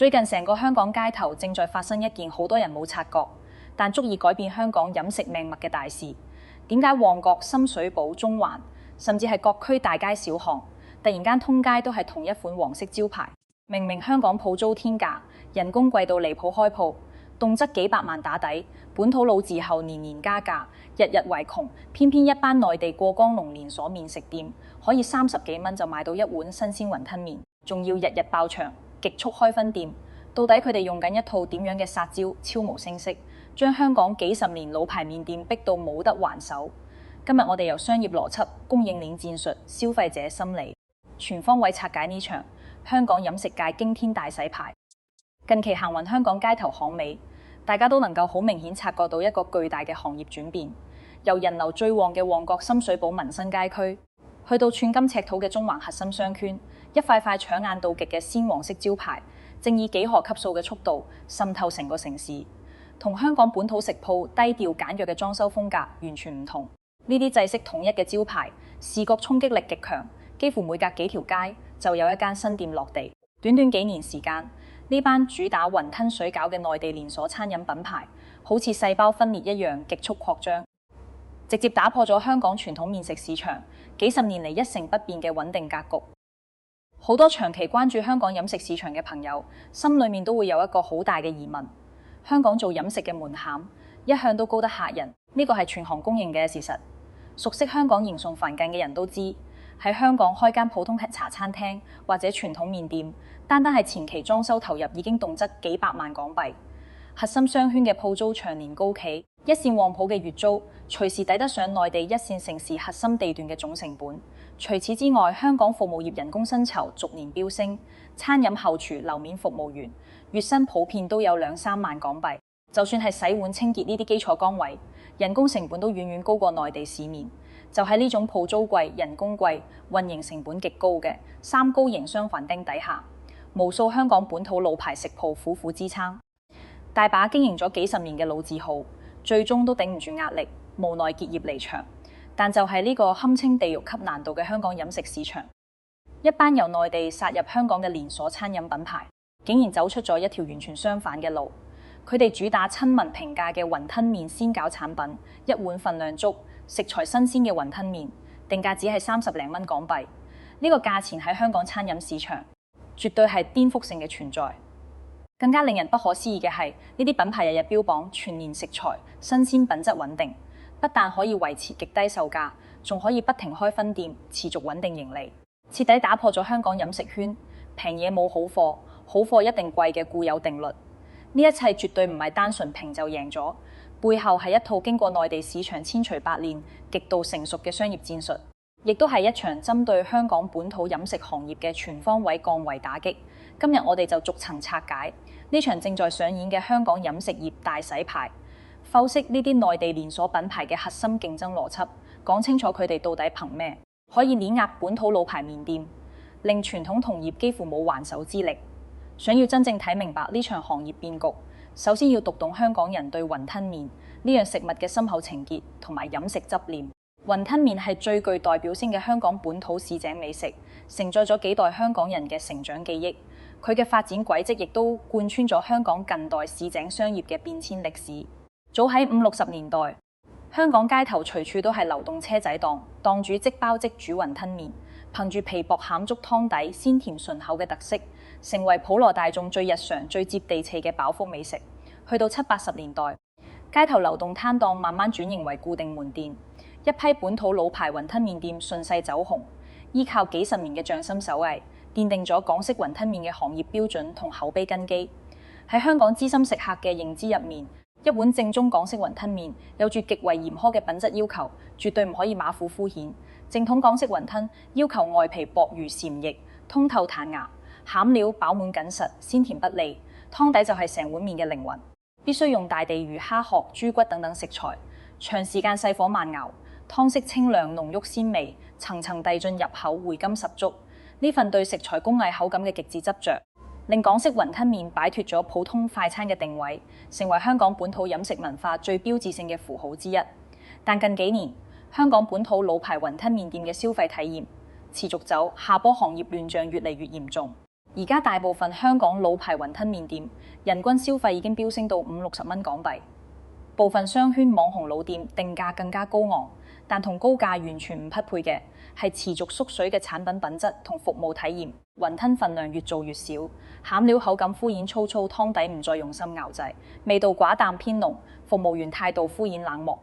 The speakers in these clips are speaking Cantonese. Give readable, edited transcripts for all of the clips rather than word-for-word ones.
最近成個香港街頭正在發生一件好多人冇察覺，但足以改變香港飲食命脈嘅大事。點解旺角、深水埗、中環，甚至係各區大街小巷，突然間通街都係同一款黃色招牌？明明香港鋪租天價，人工貴到離譜開鋪，動輒幾百萬打底，本土老字號年年加價，日日為窮，偏偏一班內地過江龍連鎖麵食店可以30幾蚊就買到一碗新鮮雲吞麵，仲要日日爆場，極速開分店。到底佢哋用緊一套點樣嘅殺招，悄無聲息，將香港幾十年老牌麵店逼到冇得還手？今日我哋由商業邏輯、供應鏈戰術、消費者心理，全方位拆解呢場香港飲食界驚天大洗牌。近期行勻香港街頭巷尾，大家都能夠好明顯察覺到一個巨大嘅行業轉變，由人流最旺嘅旺角深水埗民生街區，去到寸金尺土嘅中環核心商圈，一塊塊搶眼到極嘅鮮黃色招牌，正以幾何級數嘅速度滲透成個城市，同香港本土食鋪低調簡約嘅裝修風格完全唔同。呢啲制式統一嘅招牌，視覺衝擊力極強，幾乎每隔幾條街就有一間新店落地。短短幾年時間，呢班主打雲吞水餃嘅內地連鎖餐飲品牌，好似細胞分裂一樣極速擴張，直接打破咗香港傳統麵食市場幾十年嚟一成不變嘅穩定格局。好多長期關注香港飲食市場嘅朋友，心裏面都會有一個好大嘅疑問：香港做飲食嘅門檻一向都高得嚇人，呢個係全行公認嘅事實。熟悉香港迎餸繁近嘅人都知，喺香港開間普通茶餐廳或者傳統麵店，單係前期裝修投入已經動輒幾百萬港幣。核心商圈嘅鋪租長年高企，一線旺鋪嘅月租隨時抵得上內地一線城市核心地段嘅總成本。除此之外，香港服務業人工薪酬逐年飆升，餐飲後廚、樓面服務員月薪普遍都有2-3萬港幣。就算係洗碗、清潔呢啲基礎崗位，人工成本都遠遠高過內地市面。就喺呢種鋪租貴、人工貴、運營成本極高嘅三高營商繁丁底下，無數香港本土老牌食鋪苦苦支撐，大把經營咗幾十年嘅老字號，最終都頂唔住壓力，無奈結業離場。但就係呢個堪稱地獄級難度嘅香港飲食市場，一班由內地殺入香港嘅連鎖餐飲品牌，竟然走出咗一條完全相反嘅路。佢哋主打親民平價嘅雲吞麵鮮餃產品，一碗份量足、食材新鮮嘅雲吞麵，定價只係30零蚊港幣。呢個價錢喺香港餐飲市場絕對係顛覆性嘅存在。更加令人不可思議嘅係，呢啲品牌日日標榜全年食材新鮮、品質穩定，不但可以維持極低售價，仲可以不停開分店，持續穩定盈利，徹底打破咗香港飲食圈平嘢冇好貨，好貨一定貴嘅固有定律。呢一切絕對唔係單純平就贏咗，背後係一套經過內地市場千錘百煉、極度成熟嘅商業戰術，亦都係一場針對香港本土飲食行業嘅全方位降維打擊。今日我哋就逐層拆解呢場正在上演嘅香港飲食業大洗牌，剖析呢啲內地連鎖品牌嘅核心競爭邏輯，講清楚佢哋到底憑咩可以碾壓本土老牌麵店，令傳統同業幾乎冇還手之力。想要真正睇明白呢場行業變局，首先要讀懂香港人對雲吞麵呢樣食物嘅深厚情結同埋飲食執念。雲吞麵係最具代表性嘅香港本土市井美食，承載咗幾代香港人嘅成長記憶。佢嘅發展軌跡亦都貫穿咗香港近代市井商業嘅變遷歷史。早喺50-60年代，香港街頭隨處都係流動車仔檔，檔主即包即煮雲吞麵，憑住皮薄餡足湯底鮮甜醇厚嘅特色，成為普羅大眾最日常、最接地氣嘅飽腹美食。去到70-80年代，街頭流動攤檔慢慢轉型為固定門店，一批本土老牌雲吞麵店順勢走紅，依靠幾十年嘅匠心手藝，奠定咗港式雲吞麵嘅行業標準同口碑根基。喺香港資深食客嘅認知入面，一碗正宗港式雲吞麵有住極為嚴苛嘅品質要求，絕對唔可以馬虎敷衍。正統港式雲吞要求外皮薄如禪液，通透彈牙，餡料飽滿緊實，鮮甜不膩，湯底就係成碗麵嘅靈魂。必須用大地魚、蝦殼、豬骨等等食材，長時間細火慢熬，湯色清亮、濃郁鮮味，層層遞進入口，回甘十足。呢份對食材工藝口感嘅極致執着，令港式雲吞麵擺脫咗普通快餐嘅定位，成為香港本土飲食文化最標誌性嘅符號之一。但近幾年，香港本土老牌雲吞麵店嘅消費體驗持續走下坡，行業亂象越嚟越嚴重。而家大部分香港老牌雲吞麵店，人均消費已經飆升到50-60蚊港幣。部分商圈網紅老店定價更加高昂，但同高價完全唔匹配嘅係持續縮水嘅產品品質同服務體驗。雲吞份量越做越少，餡料口感敷衍粗糙，湯底唔再用心熬製，味道寡淡偏濃，服務員態度敷衍冷漠。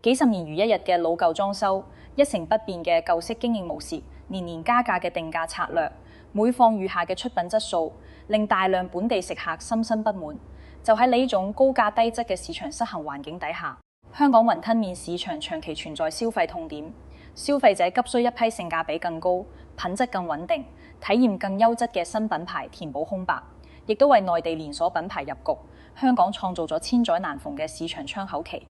幾十年如一日嘅老舊裝修，一成不變嘅舊式經營模式，年年加價嘅定價策略，每況愈下嘅出品質素，令大量本地食客心生不滿。就喺呢種高價低質嘅市場失衡環境底下，香港雲吞麵市場長期存在消費痛點，消費者急需一批性價比更高、品質更穩定、體驗更優質嘅新品牌填補空白，亦都為內地連鎖品牌入局，香港創造咗千載難逢嘅市場窗口期。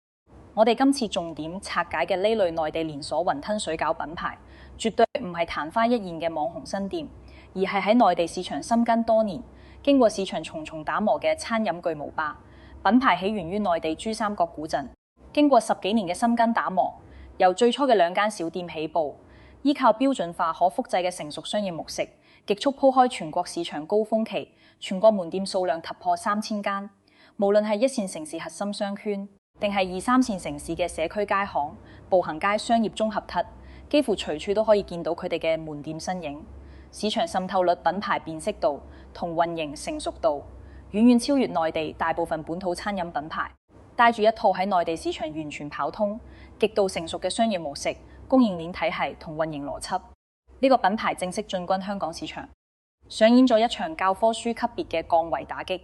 我哋今次重點拆解嘅呢類內地連鎖雲吞水餃品牌，絕對唔係曇花一現嘅網紅新店，而係喺內地市場深耕多年，經過市場重重打磨嘅餐飲巨無霸。品牌起源於內地珠三角古鎮，經過10幾年嘅深耕打磨，由最初嘅2間小店起步，依靠標準化可複製嘅成熟商業模式，極速鋪開全國市場高峰期，全國門店數量突破3000間。無論係1線城市核心商圈，定係2、3線城市嘅社區街巷、步行街商業綜合體，幾乎隨處都可以見到佢哋嘅門店身影。市場滲透率、品牌辨識度同運營成熟度，遠遠超越內地大部分本土餐飲品牌。帶住一套喺內地市場完全跑通、極度成熟嘅商業模式、供應鏈體系同運營邏輯，呢個品牌正式進軍香港市場，上演咗一場教科書級別嘅降維打擊。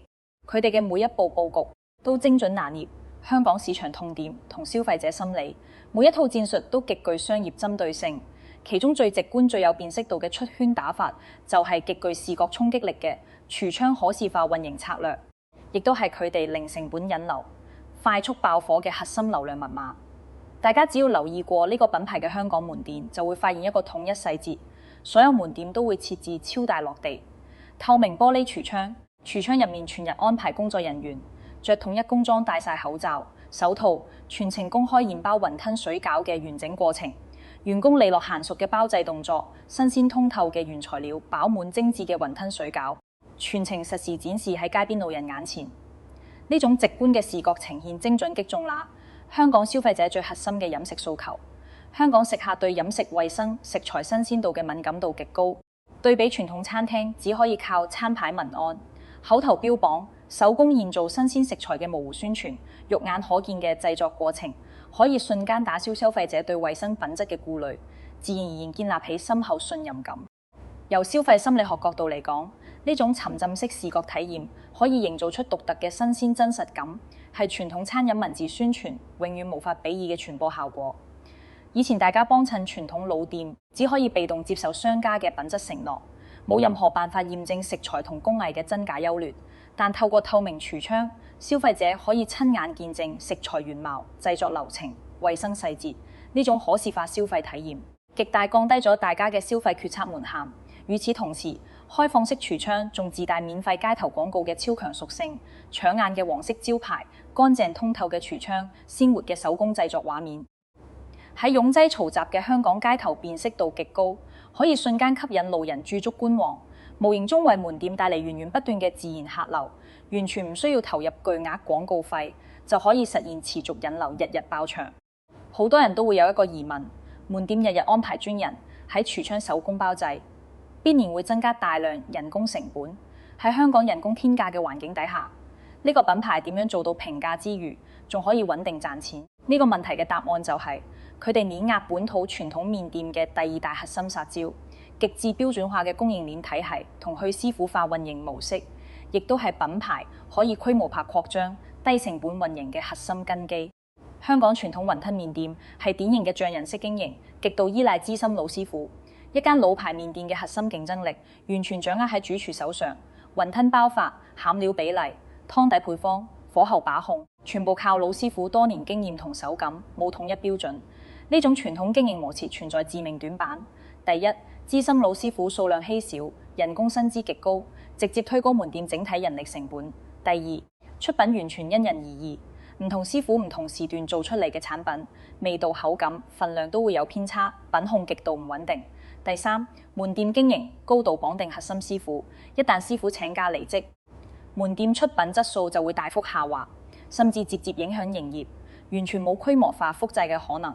佢哋嘅每一步佈局都精準拿捏香港市場痛點同消費者心理，每一套戰術都極具商業針對性。其中最直觀、最有辨識度嘅出圈打法，就係極具視覺衝擊力嘅櫥窗可視化運營策略，亦都係佢哋零成本引流、快速爆火嘅核心流量密碼。大家只要留意過呢個品牌嘅香港門店，就會發現一個統一細節：所有門店都會設置超大落地、透明玻璃櫥窗，櫥窗入面全日安排工作人員着統一工裝、戴晒口罩、手套，全程公開現包雲吞水餃嘅完整過程。員工利落嫻熟嘅包製動作，新鮮通透嘅原材料，飽滿精緻嘅雲吞水餃，全程實時展示喺街邊路人眼前。呢種直觀嘅視覺呈現，精準擊中啦香港消費者最核心嘅飲食訴求。香港食客對飲食衛生、食材新鮮度嘅敏感度極高，對比傳統餐廳只可以靠餐牌文案、口頭標榜、手工現做新鮮食材嘅模糊宣傳，肉眼可見嘅製作過程，可以瞬間打消消費者對衛生品質嘅顧慮，自然而然建立起深厚信任感。由消費心理學角度嚟講，呢種沉浸式視覺體驗可以營造出獨特嘅新鮮真實感，係傳統餐飲文字宣傳永遠無法比擬嘅傳播效果。以前大家幫襯傳統老店，只可以被動接受商家嘅品質承諾，冇任何辦法驗證食材同工藝嘅真假優劣。但透過透明櫥窗，消費者可以親眼見證食材原貌、製作流程、衛生細節，呢種可視化消費體驗，極大降低咗大家嘅消費決策門檻。與此同時，開放式櫥窗仲自帶免費街頭廣告嘅超強屬性，搶眼嘅黃色招牌、乾淨通透嘅櫥窗、鮮活嘅手工製作畫面，喺擁擠嘈雜嘅香港街頭辨識度極高，可以瞬間吸引路人駐足觀望。無形中為門店帶嚟源源不斷嘅自然客流，完全唔需要投入巨額廣告費，就可以實現持續引流，日日爆場。好多人都會有一個疑問：門店日日安排專人喺櫥窗手工包製，必然會增加大量人工成本。喺香港人工天價嘅環境底下，呢個品牌點樣做到平價之餘，仲可以穩定賺錢？呢個問題嘅答案就係佢哋碾壓本土傳統麵店嘅第2大核心殺招。極致標準化嘅供應鏈體系同去師傅化運營模式，亦都係品牌可以規模化擴張、低成本運營嘅核心根基。香港傳統雲吞麵店係典型嘅匠人式經營，極度依賴資深老師傅。一間老牌麵店嘅核心競爭力，完全掌握喺主廚手上。雲吞包法、餡料比例、湯底配方、火候把控，全部靠老師傅多年經驗同手感，冇統一標準。呢種傳統經營模式存在致命短板。第一，資深老師傅數量稀少，人工薪資極高，直接推高門店整體人力成本。第二，出品完全因人而異，唔同師傅唔同時段做出嚟嘅產品，味道、口感、份量都會有偏差，品控極度唔穩定。第三，門店經營高度綁定核心師傅，一旦師傅請假離職，門店出品質素就會大幅下滑，甚至直接影響營業，完全冇規模化複製嘅可能。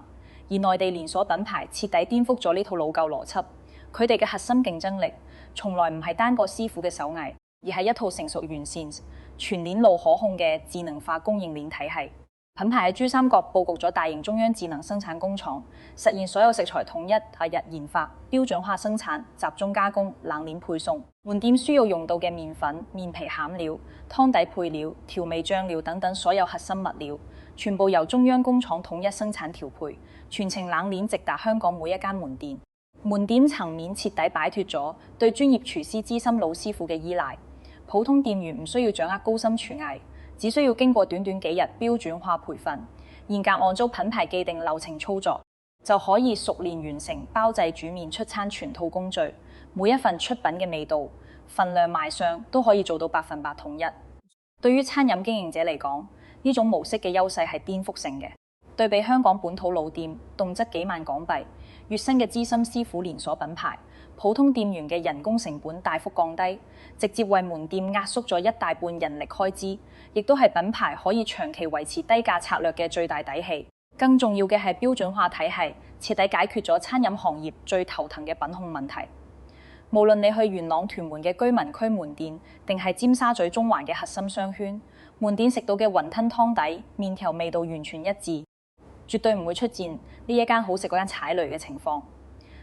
而內地連鎖品牌徹底顛覆咗呢套老舊邏輯，佢哋嘅核心競爭力從來唔係單個師傅嘅手藝，而係一套成熟完善、全鏈路可控嘅智能化供應鏈體系。品牌喺珠三角佈局咗大型中央智能生產工廠，實現所有食材統一日研發、標準化生產、集中加工、冷鏈配送。門店需要用到嘅麵粉、麵皮餡料、湯底配料、調味醬料等等所有核心物料，全部由中央工廠統一生產調配，全程冷鏈直達香港每一間門店。門店層面徹底擺脫咗對專業廚師資深老師傅嘅依賴，普通店員唔需要掌握高深廚藝，只需要經過短短幾日標準化培訓，嚴格按照品牌既定流程操作，就可以熟練完成包製煮麵出餐全套工序。每一份出品嘅味道、份量、賣相都可以做到100%統一。對於餐飲經營者嚟講，呢種模式嘅優勢係顛覆性嘅。對比香港本土老店，動輒幾萬港幣，月薪嘅資深師傅連鎖品牌，普通店員嘅人工成本大幅降低，直接為門店壓縮咗一大半人力開支，亦都係品牌可以長期維持低價策略嘅最大底氣。更重要嘅係標準化體系，徹底解決咗餐飲行業最頭疼嘅品控問題。無論你去元朗屯門嘅居民區門店，定係尖沙咀中環嘅核心商圈，門店食到嘅雲吞湯底、麵條味道完全一致，絕對唔會出現呢一間好食嗰間踩雷嘅情況。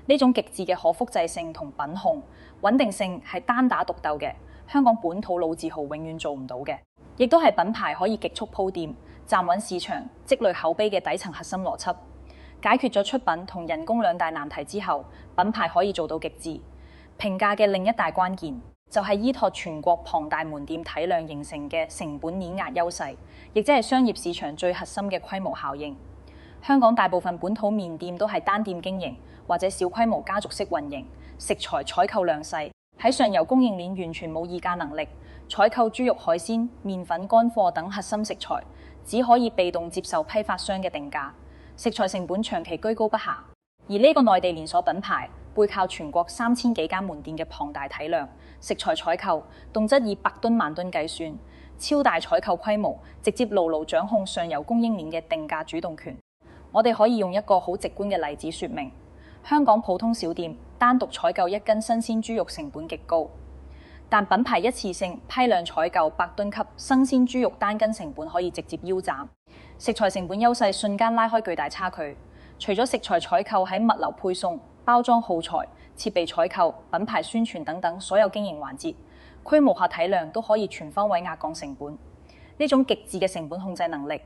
呢種極致嘅可複製性同品控穩定性係單打獨鬥嘅，香港本土老字號永遠做唔到嘅，亦都係品牌可以極速鋪店、站穩市場、積累口碑嘅底層核心邏輯。解決咗出品同人工兩大難題之後，品牌可以做到極致。評價嘅另一大關鍵就係依託全國龐大門店體量形成嘅成本碾壓優勢，亦即係商業市場最核心嘅規模效應。香港大部分本土麵店都係單店經營或者小規模家族式運營，食材採購量細，喺上游供應鏈完全冇議價能力，採購豬肉、海鮮、麵粉、乾貨等核心食材，只可以被動接受批發商嘅定價，食材成本長期居高不下。而呢個內地連鎖品牌背靠全國3000幾間門店嘅龐大體量，食材採購動輒以百噸萬噸計算，超大採購規模，直接牢牢掌控上游供應鏈嘅定價主動權。我哋可以用一個好直觀嘅例子說明，香港普通小店單獨採購1斤新鮮豬肉成本極高，但品牌一次性批量採購100噸級新鮮豬肉單斤成本可以直接腰斬，食材成本優勢瞬間拉開巨大差距。除咗食材採購，喺物流配送、包裝耗材、設備採購、品牌宣傳等等所有經營環節，規模化體量都可以全方位壓降成本。呢種極致嘅成本控制能力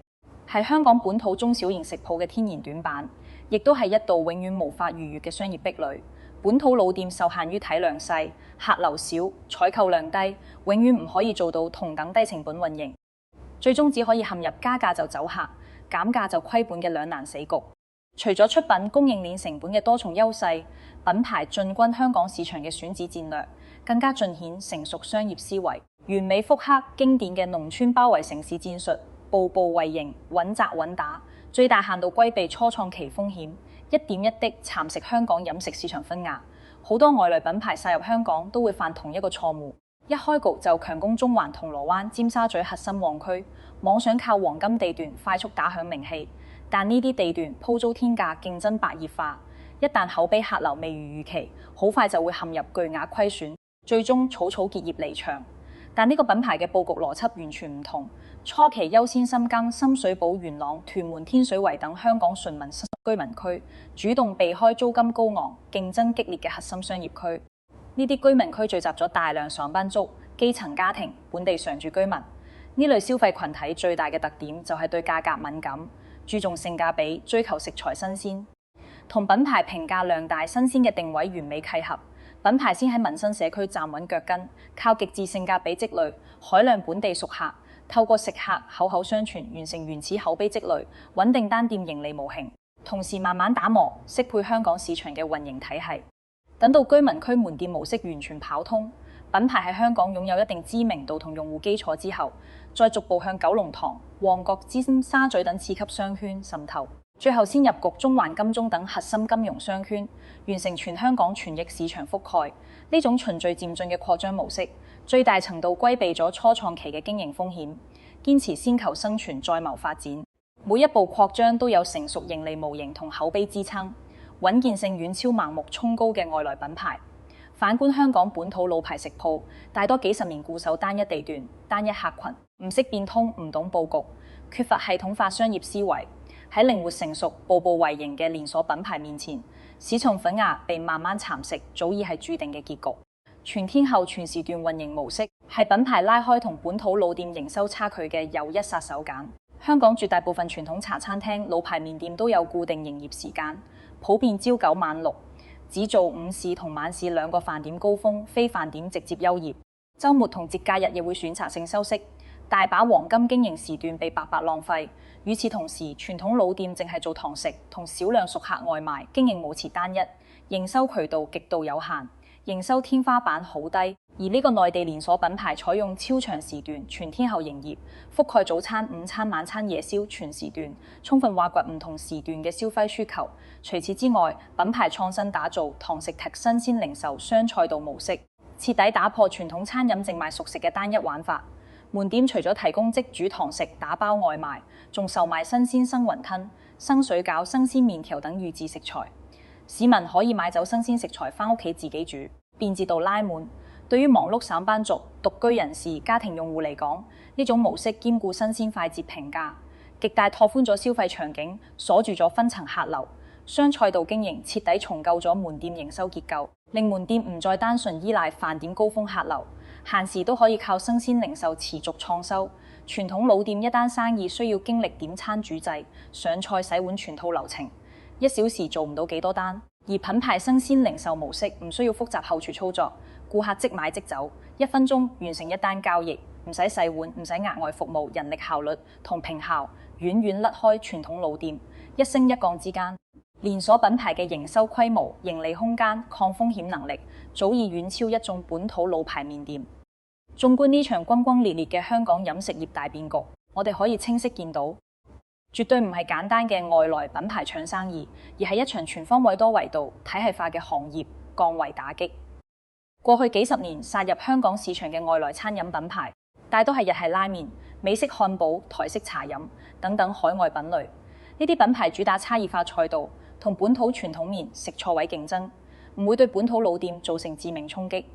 係香港本土中小型食鋪嘅天然短板，亦都係一道永遠無法逾越嘅商業壁壘。本土老店受限於體量細、客流少、採購量低，永遠唔可以做到同等低成本運營，最終只可以陷入加價就走客、減價就虧本嘅兩難死局。除咗出品供應鏈成本嘅多重優勢，品牌進軍香港市場嘅選址戰略更加盡顯成熟商業思維，完美復刻經典嘅農村包圍城市戰術，步步為營，穩紮穩打，最大限度規避初創期風險，一點一滴蠶食香港飲食市場分牙。好多外來品牌殺入香港都會犯同一個錯誤，一開局就強攻中環、銅鑼灣、尖沙咀核心旺區，妄想靠黃金地段快速打響名氣。但呢啲地段鋪租天價，競爭白熱化，一旦口碑客流未如預期，好快就會陷入巨額虧損，最終草草結業離場。但呢個品牌嘅佈局邏輯完全唔同，初期優先深耕深水埗、元朗、屯門、天水圍等香港純民居民區，主動避開租金高昂、競爭激烈嘅核心商業區。呢啲居民區聚集咗大量上班族、基層家庭、本地常住居民，呢類消費群體最大嘅特點就係對價格敏感，注重性價比，追求食材新鮮，同品牌平價量大新鮮嘅定位完美契合。品牌先喺民生社區站穩腳跟，靠極致性價比積累海量本地熟客，透過食客口口相傳完成原始口碑積累，穩定單店盈利模型，同時慢慢打磨適配香港市場嘅運營體系。等到居民區門店模式完全跑通，品牌喺香港擁有一定知名度同用戶基礎之後，再逐步向九龍塘、旺角、尖沙咀等次級商圈滲透，最後先入局中環、金鐘等核心金融商圈，完成全香港全域市場覆蓋。呢種循序漸進嘅擴張模式，最大程度規避咗初創期嘅經營風險，堅持先求生存再謀發展。每一步擴張都有成熟盈利模型同口碑支撐，穩健性遠超盲目衝高嘅外來品牌。反觀香港本土老牌食鋪，大多幾十年固守單一地段、單一客群，唔識變通，唔懂佈局，缺乏系統化商業思維。喺靈活成熟、步步為營嘅連鎖品牌面前，市場份額被慢慢蠶食，早已係注定嘅結局。全天候全時段運營模式係品牌拉開同本土老店營收差距嘅又一殺手鐧。香港絕大部分傳統茶餐廳、老牌麵店都有固定營業時間，普遍朝9晚6，只做午市同晚市兩個飯點高峰，非飯點直接休業。週末同節假日亦會選擇性休息，大把黃金經營時段被白白浪費。與此同時，傳統老店淨係做堂食同少量熟客外賣，經營模式單一，營收渠道極度有限，營收天花板好低。而呢個內地連鎖品牌採用超長時段、全天候營業，覆蓋早餐、午餐、晚餐、夜宵全時段，充分挖掘唔同時段嘅消費需求。除此之外，品牌創新打造堂食踢新鮮零售雙賽道模式，徹底打破傳統餐飲淨賣熟食嘅單一玩法。門店除咗提供即煮堂食、打包外賣，仲售賣新鮮生雲吞、生水餃、生鮮麵條等預製食材。市民可以買走新鮮食材返屋企自己煮，便捷度拉滿。對於忙碌上班族、獨居人士、家庭用戶嚟講，呢種模式兼顧新鮮快捷平價，極大拓寬咗消費場景，鎖住咗分層客流。雙賽道經營徹底重構咗門店營收結構，令門店唔再單純依賴飯點高峰客流，閒時都可以靠生鮮零售持續創收。傳統老店一單生意需要經歷點餐煮製、上菜洗碗全套流程，1小時做唔到幾多單。而品牌生鮮零售模式唔需要複雜後廚操作，顧客即買即走，1分鐘完成一單交易，唔使洗碗，唔使額外服務，人力效率同平效遠遠甩開傳統老店，一升一降之間。連鎖品牌嘅營收規模、盈利空間、抗風險能力，早已遠超一眾本土老牌麵店。縱觀呢場轟轟烈烈嘅香港飲食業大變局，我哋可以清晰見到，絕對唔係簡單嘅外來品牌搶生意，而係一場全方位多維度體系化嘅行業降維打擊。過去幾十年殺入香港市場嘅外來餐飲品牌，大多係日系拉麵、美式漢堡、台式茶飲等等海外品類。呢啲品牌主打差異化賽道，同本土傳統麵食錯位競爭，唔會對本土老店造成致命衝擊。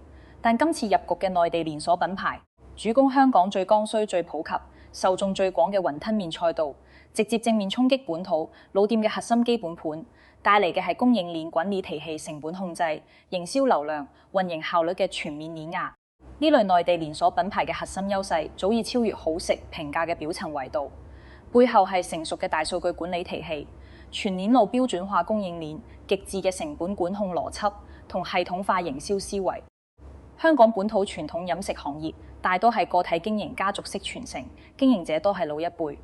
但今次入局嘅內地連鎖品牌，主攻香港最剛需、最普及、受眾最廣嘅雲吞麵賽道，直接正面衝擊本土老店嘅核心基本盤，帶嚟嘅係供應鏈滾利提氣、成本控制、營銷流量、運營效率嘅全面碾壓。呢類內地連鎖品牌嘅核心優勢，早已超越好食平價嘅表層維度，背後係成熟嘅大數據管理體系、全鏈路標準化供應鏈、極致嘅成本管控邏輯同系統化營銷思維。香港本土傳統飲食行業大多係個體經營、家族式傳承，經營者多係老一輩。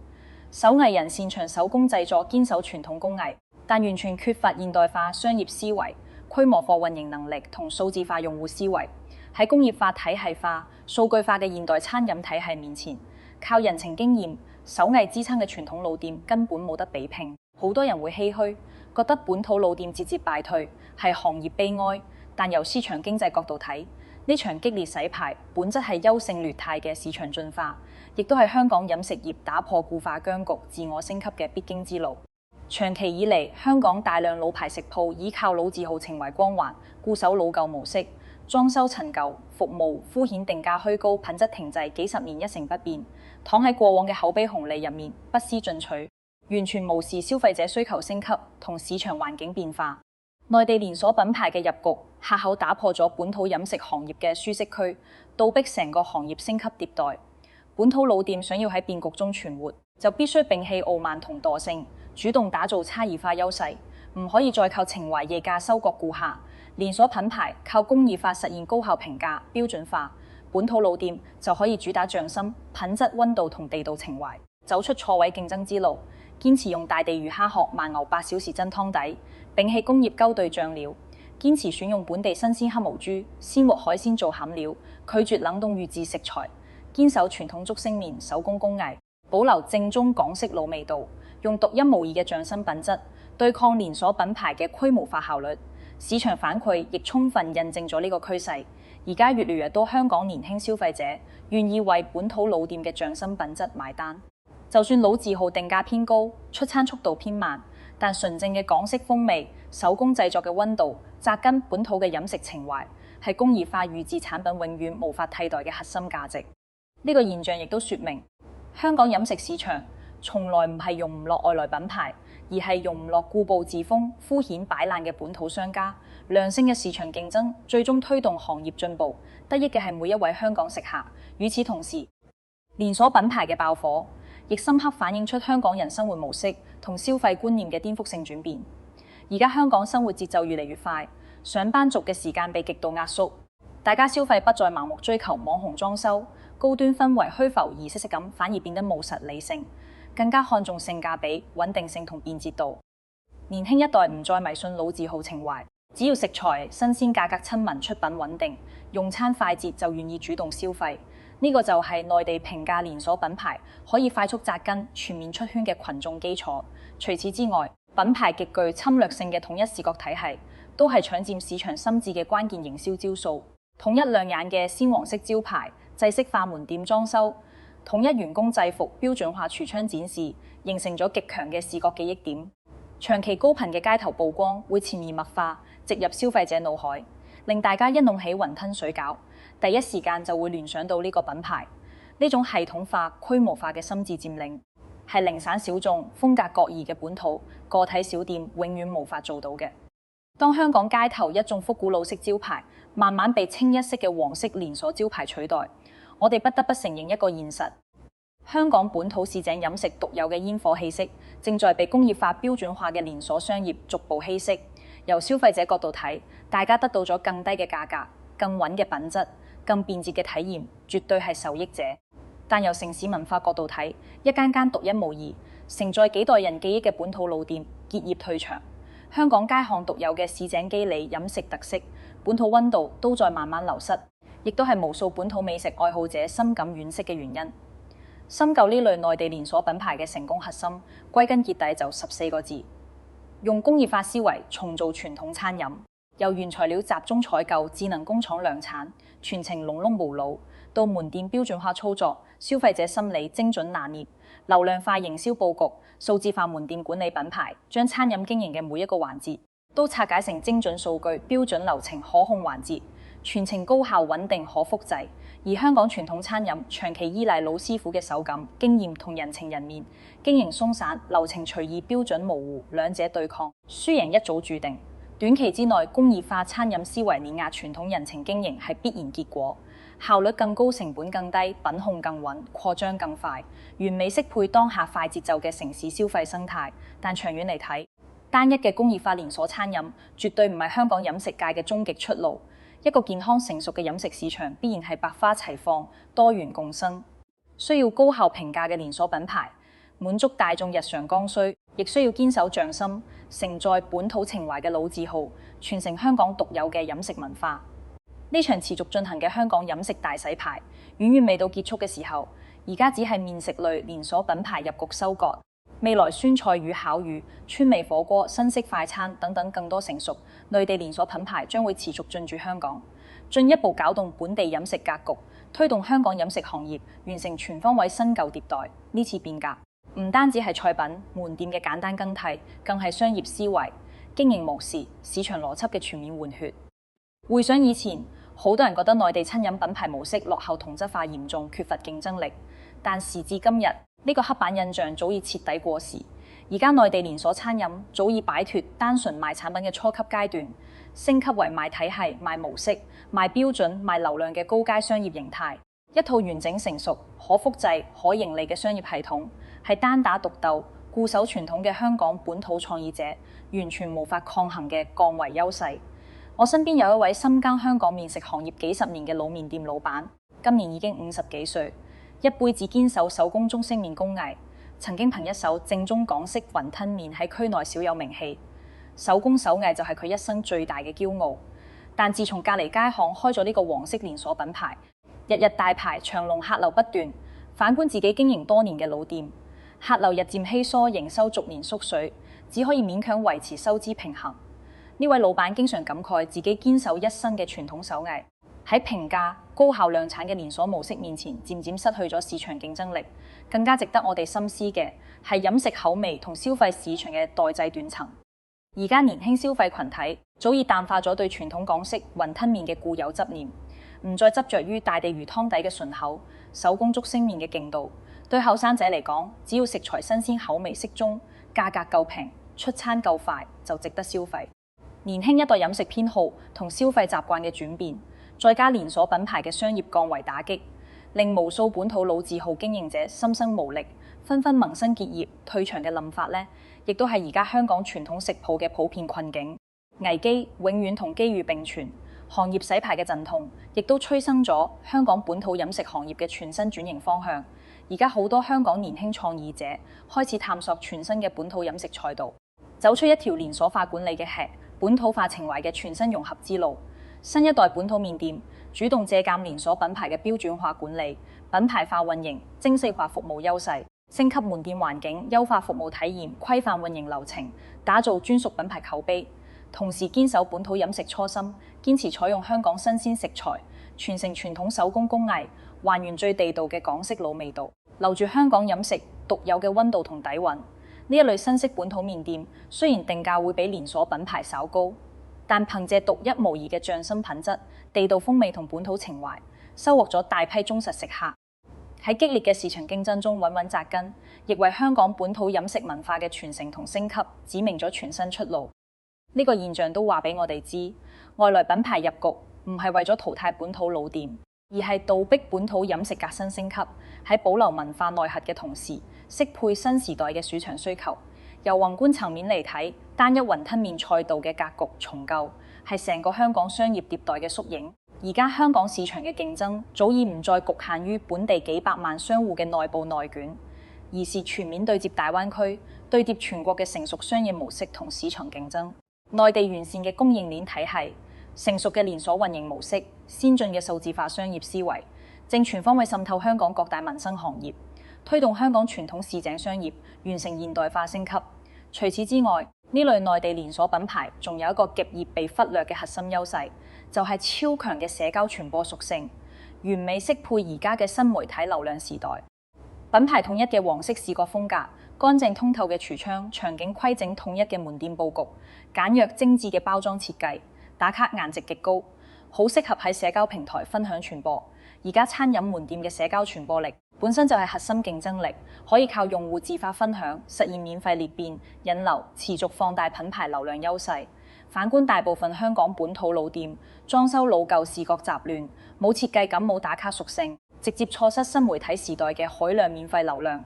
手藝人擅長手工製作，堅守傳統工藝，但完全缺乏現代化商業思維、規模貨運營能力同數字化用戶思維。喺工業化、體系化、數據化嘅現代餐飲體系面前，靠人情經驗、手藝支撐嘅傳統老店根本冇得比拼。好多人會唏噓，覺得本土老店節節敗退係行業悲哀。但由市場經濟角度睇，呢場激烈洗牌本質係優勝劣汰嘅市場進化，亦都係香港飲食業打破固化僵局、自我升級嘅必經之路。長期以嚟，香港大量老牌食鋪依靠老字號情懷光環，固守老舊模式，裝修陳舊，服務敷衍，定價虛高，品質停滯幾十年一成不變，躺喺過往嘅口碑紅利入面，不思進取，完全無視消費者需求升級同市場環境變化。內地連鎖品牌嘅入局，客口打破咗本土飲食行業嘅舒適區，倒逼成個行業升級迭代。本土老店想要喺變局中存活，就必須摒棄傲慢同惰性，主動打造差異化優勢，唔可以再靠情懷夜價收割顧客。連鎖品牌靠工業化實現高效評價標準化，本土老店就可以主打匠心、品質、溫度同地道情懷，走出錯位競爭之路。堅持用大地魚蝦殼慢牛8小時真湯底，摒棄工業勾兌醬料，堅持選用本地新鮮黑毛豬、鮮活海鮮做餡料，拒絕冷凍預製食材，堅守傳統竹升麵手工工藝，保留正宗港式老味道，用獨一無二嘅匠心品質對抗連鎖品牌嘅規模化效率。市場反饋亦充分印證咗呢個趨勢。而家越嚟越多香港年輕消費者願意為本土老店嘅匠心品質買單。就算老字號定價偏高，出餐速度偏慢，但純正嘅港式風味、手工製作嘅溫度、紮根本土嘅飲食情懷，係工業化預製產品永遠無法替代嘅核心價值。呢個現象亦都說明，香港飲食市場從來唔係容唔落外來品牌，而係容唔落固步自封、敷衍擺爛嘅本土商家。良性嘅市場競爭最終推動行業進步，得益嘅係每一位香港食客。與此同時，連鎖品牌嘅爆火，亦深刻反映出香港人生活模式同消費觀念嘅顛覆性轉變。而家香港生活節奏越嚟越快，上班族嘅時間被極度壓縮，大家消費不再盲目追求網紅裝修、高端氛圍、虛浮儀式感，反而變得務實理性，更加看重性價比、穩定性同便捷度。年輕一代唔再迷信老字號情懷，只要食材新鮮、價格親民、出品穩定、用餐快捷，就願意主動消費。呢個就係內地平價連鎖品牌可以快速紮根、全面出圈嘅群眾基礎。除此之外，品牌極具侵略性嘅統一視覺體系，都係搶佔市場心智嘅關鍵營銷招數。統一亮眼嘅鮮黃色招牌、制式化門店裝修、統一員工制服、標準化櫥窗展示，形成咗極強嘅視覺記憶點。長期高頻嘅街頭曝光會潛移默化植入消費者腦海，令大家一弄起雲吞水餃，第一時間就會聯想到呢個品牌。呢種系統化、規模化嘅心智佔領，係零散小眾、風格各異嘅本土個體小店永遠無法做到嘅。當香港街頭一眾復古老式招牌慢慢被清一色嘅黃色連鎖招牌取代，我哋不得不承認一個現實：香港本土市井飲食獨有嘅煙火氣息，正在被工業化標準化嘅連鎖商業逐步稀釋。由消費者角度睇，大家得到咗更低嘅價格、更穩嘅品質、更便捷嘅體驗，絕對係受益者。但由城市文化角度睇，一間間獨一無二、承載幾代人記憶嘅本土老店結業退場，香港街巷獨有嘅市井肌理飲食特色、本土溫度都在慢慢流失，亦都係無數本土美食愛好者深感惋惜嘅原因。深究呢類內地連鎖品牌嘅成功核心，歸根結底就14個字：用工業化思維重做傳統餐飲，由原材料集中採購、智能工廠量產、全程龍窿無腦，到門店標準化操作、消費者心理精準拿捏、流量化營銷佈局、數字化門店管理品牌，將餐飲經營嘅每一個環節都拆解成精準數據、標準流程、可控環節，全程高效穩定可複製。而香港傳統餐飲長期依賴老師傅嘅手感、經驗同人情人面，經營鬆散、流程隨意、標準模糊，兩者對抗，輸贏一早注定。短期之內，工業化餐飲思維碾壓傳統人情經營係必然結果，效率更高、成本更低、品控更穩、擴張更快，完美適配當下快節奏嘅城市消費生態。但長遠嚟睇，單一嘅工業化連鎖餐飲絕對唔係香港飲食界嘅終極出路。一個健康成熟嘅飲食市場必然係百花齊放、多元共生，需要高效平價嘅連鎖品牌，滿足大眾日常剛需，亦需要堅守匠心、承載本土情懷嘅老字號，傳承香港獨有嘅飲食文化。呢場持續進行嘅香港飲食大洗牌，遠遠未到結束嘅時候，而家只係麵食類連鎖品牌入局收割。未來酸菜魚、烤魚、川味火鍋、新式快餐等等更多成熟內地連鎖品牌將會持續進駐香港，進一步攪動本地飲食格局，推動香港飲食行業完成全方位新舊迭代。呢次變革唔單止係菜品、門店嘅簡單更替，更係商業思維、經營模式、市場邏輯嘅全面換血。回想以前，好多人覺得內地餐飲品牌模式落後、同質化嚴重、缺乏競爭力，但時至今日，呢個刻板印象早已徹底過時。而家內地連鎖餐飲早已擺脫單純賣產品嘅初級階段，升級為賣體系、賣模式、賣標準、賣流量嘅高階商業形態。一套完整成熟、可複製、可盈利嘅商業系統，係單打獨鬥、固守傳統嘅香港本土創意者完全無法抗衡嘅降維優勢。我身邊有一位深耕香港麵食行業幾十年嘅老麵店老闆，今年已經50幾歲。一輩子堅守手工中式麵工藝，曾經憑一手正宗港式雲吞麵喺區內小有名氣。手工手藝就係佢一生最大嘅驕傲。但自從隔離街巷開咗呢個黃色連鎖品牌，日日大排長龍，客流不斷。反觀自己經營多年嘅老店，客流日漸稀疏，營收逐年縮水，只可以勉強維持收支平衡。呢位老闆經常感慨自己堅守一身嘅傳統手藝，喺平價、高效量產嘅連鎖模式面前，漸漸失去咗市場競爭力。更加值得我哋深思嘅係飲食口味同消費市場嘅代際斷層。而家年輕消費群體早已淡化咗對傳統港式雲吞麵嘅固有執念，唔再執着於大地魚湯底嘅順口、手工竹升麵嘅勁度。對後生仔嚟講，只要食材新鮮、口味適中、價格夠平、出餐夠快，就值得消費。年輕一代飲食偏好同消費習慣嘅轉變，再加連鎖品牌嘅商業降維打擊，令無數本土老字號經營者心生無力，紛紛萌生結業退場嘅諗法呢，亦都係而家香港傳統食譜嘅普遍困境。危機永遠同機遇並存，行業洗牌嘅陣痛，亦都催生咗香港本土飲食行業嘅全新轉型方向。而家好多香港年輕創意者開始探索全新嘅本土飲食賽道，走出一條連鎖化管理嘅吃、本土化情懷嘅全新融合之路。新一代本土麵店主動借鑑連鎖品牌嘅標準化管理、品牌化運營、精細化服務優勢，升級門店環境，優化服務體驗，規範運營流程，打造專屬品牌口碑。同時堅守本土飲食初心，堅持採用香港新鮮食材，傳承傳統手工工藝，還原最地道嘅港式老味道，留住香港飲食獨有嘅溫度同底蘊。呢一類新式本土麵店雖然定價會比連鎖品牌稍高，但憑借獨一無二嘅匠心品質、地道風味同本土情懷，收穫咗大批忠實食客。喺激烈嘅市場競爭中穩穩紮根，亦為香港本土飲食文化嘅傳承同升級指明咗全新出路。呢個現象都話俾我哋知，外來品牌入局唔係為咗淘汰本土老店，而係倒逼本土飲食革新升級，喺保留文化內核嘅同時，適配新時代嘅市場需求。由宏觀層面嚟睇，單一雲吞麵賽道嘅格局重構，係成個香港商業迭代嘅縮影。而家香港市場嘅競爭早已唔再局限於本地幾百萬商戶嘅內部內卷，而是全面對接大灣區，對接全國嘅成熟商業模式同市場競爭。內地完善嘅供應鏈體系、成熟嘅連鎖運營模式、先進嘅數字化商業思維，正全方位滲透香港各大民生行業，推動香港傳統市井商業完成現代化升級。除此之外，呢類內地連鎖品牌仲有一個極易被忽略嘅核心優勢，就係超強嘅社交傳播屬性，完美適配而家嘅新媒體流量時代。品牌統一嘅黃色視覺風格、乾淨通透嘅櫥窗、場景規整統一嘅門店佈局、簡約精緻嘅包裝設計、打卡顏值極高，好適合喺社交平台分享傳播。而家餐飲門店嘅社交傳播力本身就係核心競爭力，可以靠用戶自發分享實現免費裂變、引流，持續放大品牌流量優勢。反觀大部分香港本土老店，裝修老舊、視覺雜亂，冇設計感、冇打卡屬性，直接錯失新媒體時代嘅海量免費流量。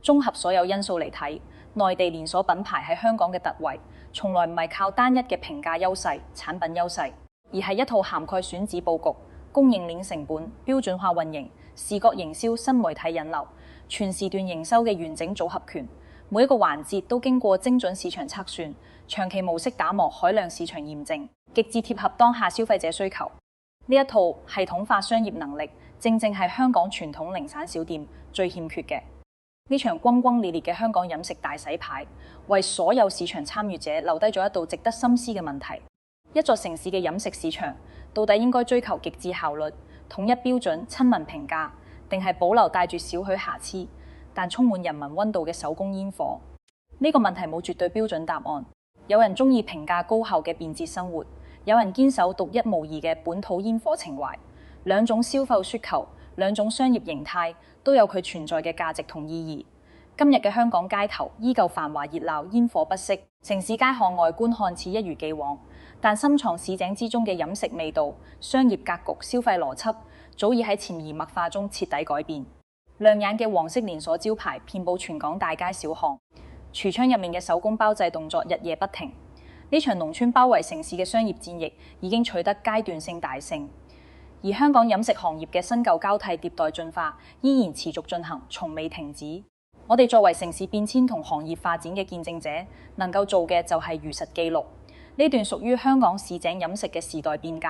綜合所有因素嚟睇，內地連鎖品牌喺香港嘅突圍，從來唔係靠單一嘅評價優勢、產品優勢，而係一套涵蓋選址佈局、供應鏈成本、標準化運營、視覺營銷、新媒體引流、全時段營收嘅完整組合拳。每一個環節都經過精準市場測算、長期模式打磨、海量市場驗證，極致貼合當下消費者需求。呢一套系統化商業能力，正正係香港傳統零散小店最欠缺嘅。呢場轟轟烈烈嘅香港飲食大洗牌，為所有市場參與者留低咗一道值得深思嘅問題：一座城市嘅飲食市場，到底應該追求極致效率、統一標準、親民評價，定係保留帶住少許瑕疵但充滿人民溫度嘅手工煙火？呢個問題冇絕對標準答案。有人中意平價高效嘅便捷生活，有人堅守獨一無二嘅本土煙火情懷。兩種消費需求、兩種商業形態都有佢存在嘅價值同意義。今日嘅香港街頭依舊繁華熱鬧，煙火不息，城市街巷外觀看似一如既往，但深藏市井之中嘅飲食味道、商業格局、消費邏輯，早已喺潛移默化中徹底改變。亮眼嘅黃色連鎖招牌遍佈全港大街小巷，櫥窗入面嘅手工包製動作日夜不停。呢場農村包圍城市嘅商業戰役已經取得階段性大勝，而香港飲食行業嘅新舊交替迭代進化依然持續進行，從未停止。我哋作為城市變遷同行業發展嘅見證者，能夠做嘅就係如實記錄呢段屬於香港市井飲食嘅時代變革，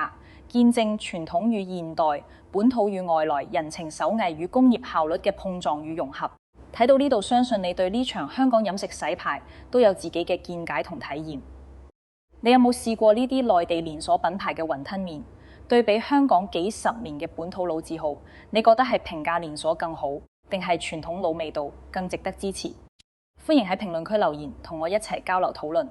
見證傳統與現代、本土與外來、人情手藝與工業效率嘅碰撞與融合。睇到呢度，相信你對呢場香港飲食洗牌都有自己嘅見解同體驗。你有冇試過呢啲內地連鎖品牌嘅雲吞麵？對比香港幾十年嘅本土老字號，你覺得係平價連鎖更好，定係傳統老味道更值得支持？歡迎喺評論區留言，同我一齊交流討論。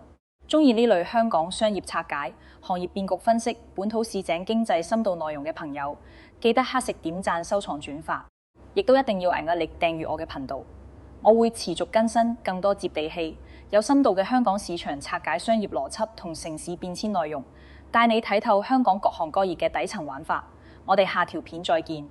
鍾意呢類香港商業拆解、行業變局分析、本土市井經濟深度內容嘅朋友，記得黑食點讚、收藏、轉發，亦都一定要按個鈴訂閱我嘅頻道。我會持續更新更多接地氣、有深度嘅香港市場拆解商業邏輯同城市變遷內容，帶你睇透香港各行各業嘅底層玩法。我哋下條片再見。